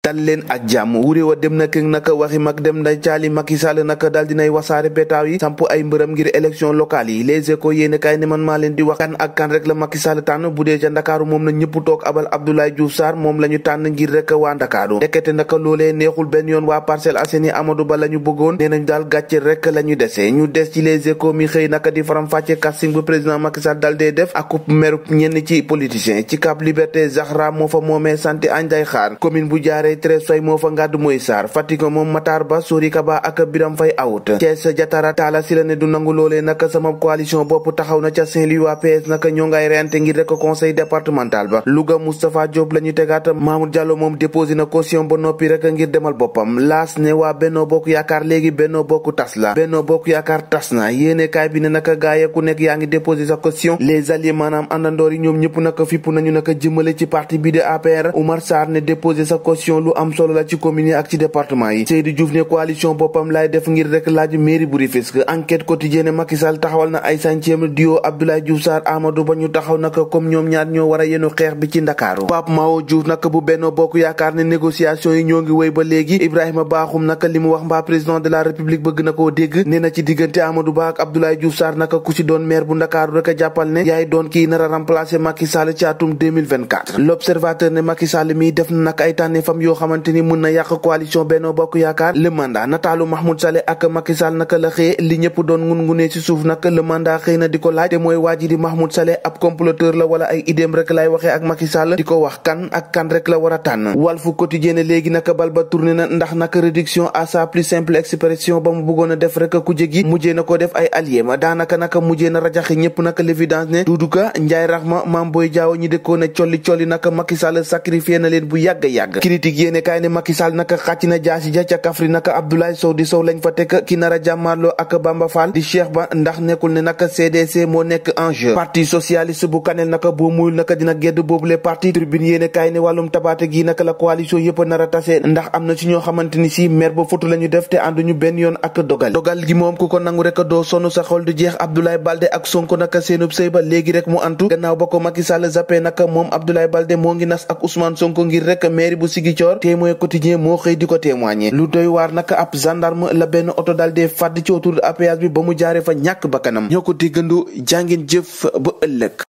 dal leen ak jàmm wuré wa dem na këng naka waxi mag dem nday caali Macky Sall naka dal dinay wasaare petaaw yi samp ay mbërëm ngir élection locale yi Les Échos yéene kaay ne man maa leen di wax kan ak kan rek la Macky Sall tànn bu dee ca Ndakaaru moom na ñëpp toog abal Abdoulaye Diouf Sarr moom la ñu tànn ngir rek waa Ndakaaru ndekete naka loolee neexul benn yoon waa Parcelles Assainies Amadou Ba la ñu bëggoon nee nañ daal gàcce rek la ñu dese ñu des ci Les Échos mi xëy naka di faram fàcce casting bu président Macky Sall dal dee def akub meru ñenn ci politiciens ci Cap Liberté Zahra moo fa moomee santé Anday Xaar commune bu Jaaree Thérèse Faye moo fa ngàddu mooy Sarr Fatick moom Matar Ba Sori Kaba ak Biram Faye awut Thiès Jatara Talla si la ne du nangu loolee naka sama coalition bopp taxaw na ca Saint-Louis waa PS naka ñoo ngay reyante ngir rek conseil départemental ba Louga Moustapha Diop la ñu tegaat Mamour Diallo moom déposé na caution ba noppi rek ngir demal boppam laas ne waa Benno Bokk Yaakaar léegi Benno Bokk tas la Benno Bokk Yaakaar tas na yéene kaay bi ne naka gaaya ku nekk yaa ngi déposé sa caution les alliés maanaam àndandoor yi ñoom ñëpp naka fipp nañu naka jëmale ci parti bi de APR Oumar Sarr ne déposé sa caution lu am solo la ci commune yi ak ci département yi Seydou Diouf ne coalition boppam laay def ngir rek laaj mairie bu Rufisque enquête quotidienne Macky Sall taxawal na ay centième duo Abdoulaye Diouf Sarr Amadou Ba ñu taxaw naka comme ñoom ñaar ñoo war a yenu xeex bi ci Ndakaaru Pape Mao Diouf naka bu Benno Bokk Yaakaar ne négociation yi ñoo ngi wéy ba léegi Ibrahima Bakhoum naka li mu wax mbaa président de la République bëgg na koo dégg nee na ci diggante Amadou Ba ak Abdoulaye Diouf Sarr naka ku ci doon maire bu Ndakaaru rek a jàppal ne yaay doon kii nar a remplacer Macky Sall ci atum 2024 L'Observateur ne Macky Sall mi def na naka ay tànne fam yoo xamante ni mën na yàq coalition Benno Bokk Yaakaar le mandat nataalu Mahmoud Saleh ak Macky Sall naka la xëye li ñëpp doon ngun-ngunee ci suuf naka le mandat xëy na di ko laaj te mooy waaji di Mahmoud Saleh ab comploteur la wala ay idéem rek lay waxee ak Macky Sall di ko wax kan ak kan rek la war a tànn Walf Quotidien léegi naka bal ba tourné na ndax naka réduction à sa plus simple expression ba mu bëggoon a def rek ku jégi mujjee na ko def ay allié ma daanaka naka mujjee na rajaxe ñëpp naka l'évidence ne Doudou Ka Ndiaye Rahma Mame Boye Diao ñi dëkkoon a colli naka Macky Sall sacrifié na leen bu yàgg critique yéene kaay ne Macky Sall naka xàcc na jaasi ja ca Kaffrine naka Abdoulaye Sow di Sow lañ fa teg ki nar a jàmmaarloo ak Bamba Fall di Cheikh Ba ndax nekkul ne naka CDC moo nekk en jeu parti socialiste bu Kanel naka boo muyul naka dina gedd boobule parti Tribune yéene kaay ne wàllum tabaate gi naka la coalition yëpp nar a tase ndax am na ci ñoo xamante ni si maire ba fotu la ñu def te ànduñu benn yoon ak dogal gi moom ku ko nangu rek doo sonn sa xol du jeex Abdoulaye Balde ak Sonko naka seenub sëy ba léegi rek mu antu gannaaw ba ko Macky Sall zappé naka moom Abdoulaye Balde moo ngi nas ak Ousmane Sonko ngir rek maire bu Ziguinchor Témoin Quotidien moo xëy di ko témoigner lu doy waar naka ab gendarme la benn oto dal dee fàdd ci autoroute à péage bi ba mu jaaree fa ñàkk bakkanam ñoo ko diggandu jàngeen jëf ba ëllëg